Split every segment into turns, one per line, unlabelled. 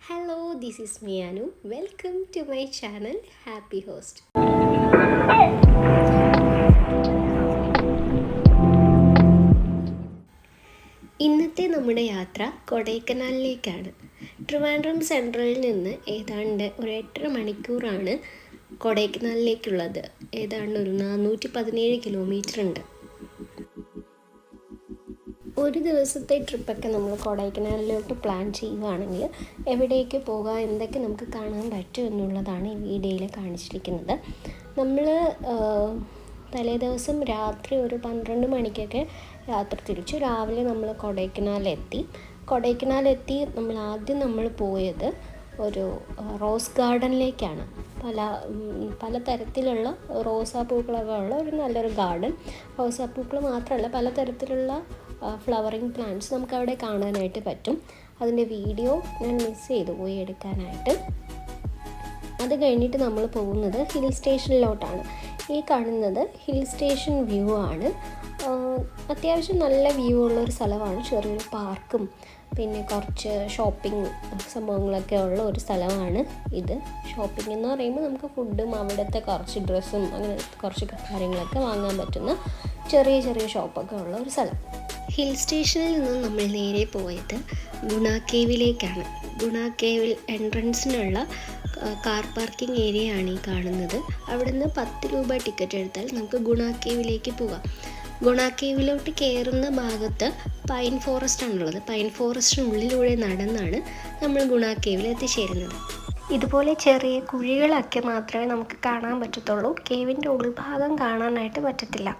Hello, this is Mianu. Welcome to my channel Happy Host. ഇന്നത്തെ നമ്മുടെ യാത്ര കൊടൈക്കനാലിലേക്കാണ്. ട്രിവാൻഡ്രം സെൻട്രലിൽ നിന്ന് ഏതാണ്ട് ഒരു 8.5 മണിക്കൂറാണ് കൊടൈക്കനാലിലേക്കുള്ളത്. ഏതാണ്ട് ഒരു 417 കിലോമീറ്റർ ഉണ്ട്. ഒരു ദിവസത്തെ ട്രിപ്പൊക്കെ നമ്മൾ കൊടൈക്കനാലിലോട്ട് പ്ലാൻ ചെയ്യുകയാണെങ്കിൽ എവിടേക്ക് പോകാം, എന്തൊക്കെ നമുക്ക് കാണാൻ പറ്റും എന്നുള്ളതാണ് ഈ വീഡിയോയിൽ കാണിച്ചിരിക്കുന്നത്. നമ്മൾ തലേദിവസം രാത്രി ഒരു 12 മണിക്കൊക്കെ യാത്ര തിരിച്ചു. രാവിലെ നമ്മൾ കൊടൈക്കനാലെത്തി നമ്മൾ പോയത് ഒരു റോസ് ഗാർഡനിലേക്കാണ്. പല തരത്തിലുള്ള റോസാപ്പൂക്കളൊക്കെ ഉള്ള ഒരു നല്ലൊരു ഗാർഡൻ. റോസാപ്പൂക്കൾ മാത്രമല്ല, പലതരത്തിലുള്ള ഫ്ലവറിങ് പ്ലാന്റ്സ് നമുക്കവിടെ കാണാനായിട്ട് പറ്റും. അതിൻ്റെ വീഡിയോ ഞാൻ മിസ് ചെയ്തു പോയി എടുക്കാനായിട്ട്. അത് കഴിഞ്ഞിട്ട് നമ്മൾ പോകുന്നത് ഹിൽ സ്റ്റേഷനിലോട്ടാണ്. ഈ കാണുന്നത് ഹിൽ സ്റ്റേഷൻ വ്യൂ ആണ്. അത്യാവശ്യം നല്ല വ്യൂ ഉള്ളൊരു സ്ഥലമാണ്. ചെറിയൊരു പാർക്കും പിന്നെ കുറച്ച് ഷോപ്പിംഗ് സംഭവങ്ങളൊക്കെ ഉള്ള ഒരു സ്ഥലമാണ് ഇത്. ഷോപ്പിംഗ് എന്ന് പറയുമ്പോൾ നമുക്ക് ഫുഡും അവിടുത്തെ കുറച്ച് ഡ്രസ്സും അങ്ങനെ കുറച്ച് കാര്യങ്ങളൊക്കെ വാങ്ങാൻ പറ്റുന്ന ചെറിയ ഷോപ്പൊക്കെ ഉള്ള ഒരു സ്ഥലം. ഹിൽ സ്റ്റേഷനിൽ നിന്ന് നമ്മൾ നേരെ പോയത് ഗുണ കേവിലേക്കാണ്. ഗുണ കേവിൽ എൻട്രൻസിനുള്ള കാർ പാർക്കിംഗ് ഏരിയ ആണ് ഈ കാണുന്നത്. അവിടുന്ന് 10 രൂപ ടിക്കറ്റ് എടുത്താൽ നമുക്ക് ഗുണ കേവിലേക്ക് പോകാം. ഗുണ കേവിലോട്ട് കയറുന്ന ഭാഗത്ത് പൈൻ ഫോറസ്റ്റ് ആണുള്ളത്. പൈൻ ഫോറസ്റ്റിനുള്ളിലൂടെ നടന്നാണ് നമ്മൾ ഗുണ കേവിൽ എത്തിച്ചേരുന്നത്. ഇതുപോലെ ചെറിയ കുഴികളൊക്കെ മാത്രമേ നമുക്ക് കാണാൻ പറ്റത്തുള്ളൂ. കേവിൻ്റെ ഉൾഭാഗം കാണാനായിട്ട് പറ്റത്തില്ല.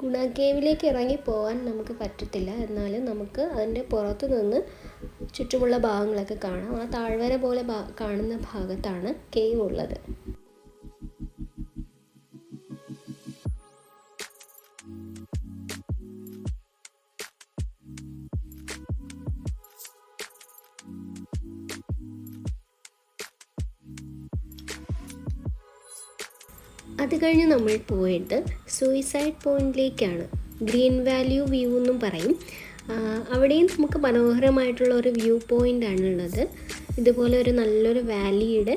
ഗുണ കേവിലേക്ക് ഇറങ്ങി പോകാൻ നമുക്ക് പറ്റത്തില്ല. എന്നാലും നമുക്ക് അതിൻ്റെ പുറത്തു നിന്ന് ചുറ്റുമുള്ള ഭാഗങ്ങളൊക്കെ കാണാം. ആ താഴ്വര പോലെ കാണുന്ന ഭാഗത്താണ് കേവ് ഉള്ളത്. അത് കഴിഞ്ഞ് നമ്മൾ പോയിട്ട് സൂയിസൈഡ് പോയിന്റിലേക്കാണ്. ഗ്രീൻ വാല്യൂ വ്യൂ എന്നും പറയും. അവിടെയും നമുക്ക് മനോഹരമായിട്ടുള്ള ഒരു വ്യൂ പോയിൻ്റ് ആണുള്ളത്. ഇതുപോലെ ഒരു നല്ലൊരു വാലിയുടെ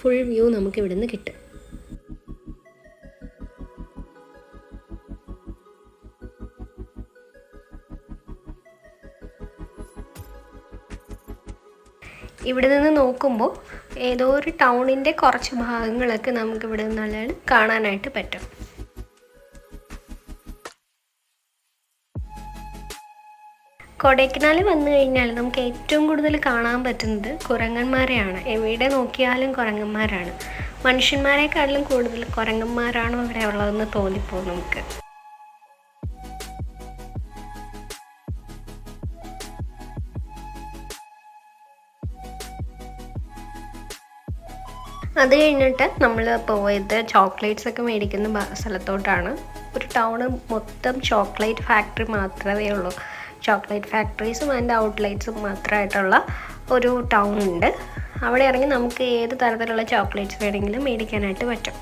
ഫുൾ വ്യൂ നമുക്ക് ഇവിടെ നിന്ന് കിട്ടും. ഇവിടെ നിന്ന് നോക്കുമ്പോൾ ഏതോ ഒരു ടൗണിൻ്റെ കുറച്ച് ഭാഗങ്ങളൊക്കെ നമുക്ക് ഇവിടെ നിന്നെല്ലാം കാണാനായിട്ട് പറ്റും. കൊടൈക്കനാൽ വന്നു കഴിഞ്ഞാൽ നമുക്ക് ഏറ്റവും കൂടുതൽ കാണാൻ പറ്റുന്നത് കുരങ്ങന്മാരെയാണ്. എവിടെ നോക്കിയാലും കുരങ്ങന്മാരാണ്. മനുഷ്യന്മാരെക്കാട്ടിലും കൂടുതൽ കുരങ്ങന്മാരാണോ ഇവിടെ ഉള്ളതെന്ന് തോന്നിപ്പോകും നമുക്ക്. അത് കഴിഞ്ഞിട്ട് നമ്മൾ പോയത് ചോക്ലേറ്റ്സ് ഒക്കെ മേടിക്കുന്ന സ്ഥലത്തോട്ടാണ്. ഒരു ടൗണ് മൊത്തം ചോക്ലേറ്റ് ഫാക്ടറി മാത്രമേ ഉള്ളൂ. ചോക്ലേറ്റ് ഫാക്ടറീസും അതിൻ്റെ ഔട്ട്ലെറ്റ്സും മാത്രമായിട്ടുള്ള ഒരു ടൗൺ ഉണ്ട്. അവിടെ ഇറങ്ങി നമുക്ക് ഏത് തരത്തിലുള്ള ചോക്ലേറ്റ്സ് വേണമെങ്കിലും മേടിക്കാനായിട്ട് പറ്റും.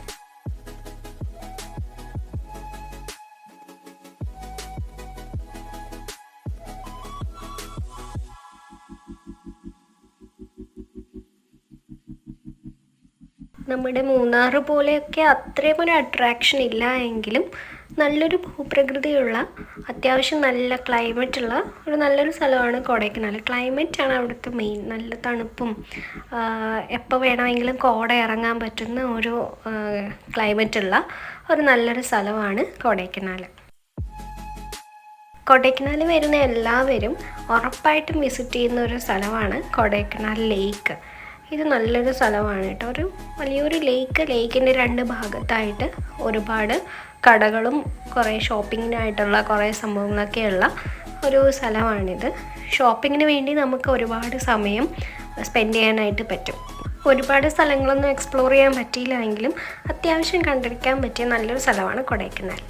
നമ്മുടെ മൂന്നാർ പോലെയൊക്കെ അത്രയും ഒരു അട്രാക്ഷൻ ഇല്ല എങ്കിലും നല്ലൊരു ഭൂപ്രകൃതിയുള്ള അത്യാവശ്യം നല്ല ക്ലൈമറ്റുള്ള ഒരു നല്ലൊരു സ്ഥലമാണ് കൊടൈക്കനാൽ. ക്ലൈമറ്റാണ് അവിടുത്തെ മെയിൻ. നല്ല തണുപ്പും എപ്പോൾ വേണമെങ്കിലും കോട ഇറങ്ങാൻ പറ്റുന്ന ഒരു ക്ലൈമറ്റുള്ള ഒരു നല്ലൊരു സ്ഥലമാണ് കൊടൈക്കനാൽ. കൊടൈക്കനാൽ വരുന്ന എല്ലാവരും ഉറപ്പായിട്ടും വിസിറ്റ് ചെയ്യുന്ന ഒരു സ്ഥലമാണ് കൊടൈക്കനാൽ ലേക്ക്. ഇത് നല്ലൊരു സ്ഥലമാണ് കേട്ടോ. ഒരു വലിയൊരു ലേക്കിൻ്റെ 2 ഭാഗത്തായിട്ട് ഒരുപാട് കടകളും കുറേ ഷോപ്പിങ്ങിനായിട്ടുള്ള കുറേ സംഭവങ്ങളൊക്കെയുള്ള ഒരു സ്ഥലമാണിത്. ഷോപ്പിങ്ങിന് വേണ്ടി നമുക്ക് ഒരുപാട് സമയം സ്പെൻഡ് ചെയ്യാനായിട്ട് പറ്റും. ഒരുപാട് സ്ഥലങ്ങളൊന്നും എക്സ്പ്ലോർ ചെയ്യാൻ പറ്റിയില്ല എങ്കിലും അത്യാവശ്യം കണ്ടിരിക്കാൻ പറ്റിയ നല്ലൊരു സ്ഥലമാണ് കൊടൈക്കനാൽ.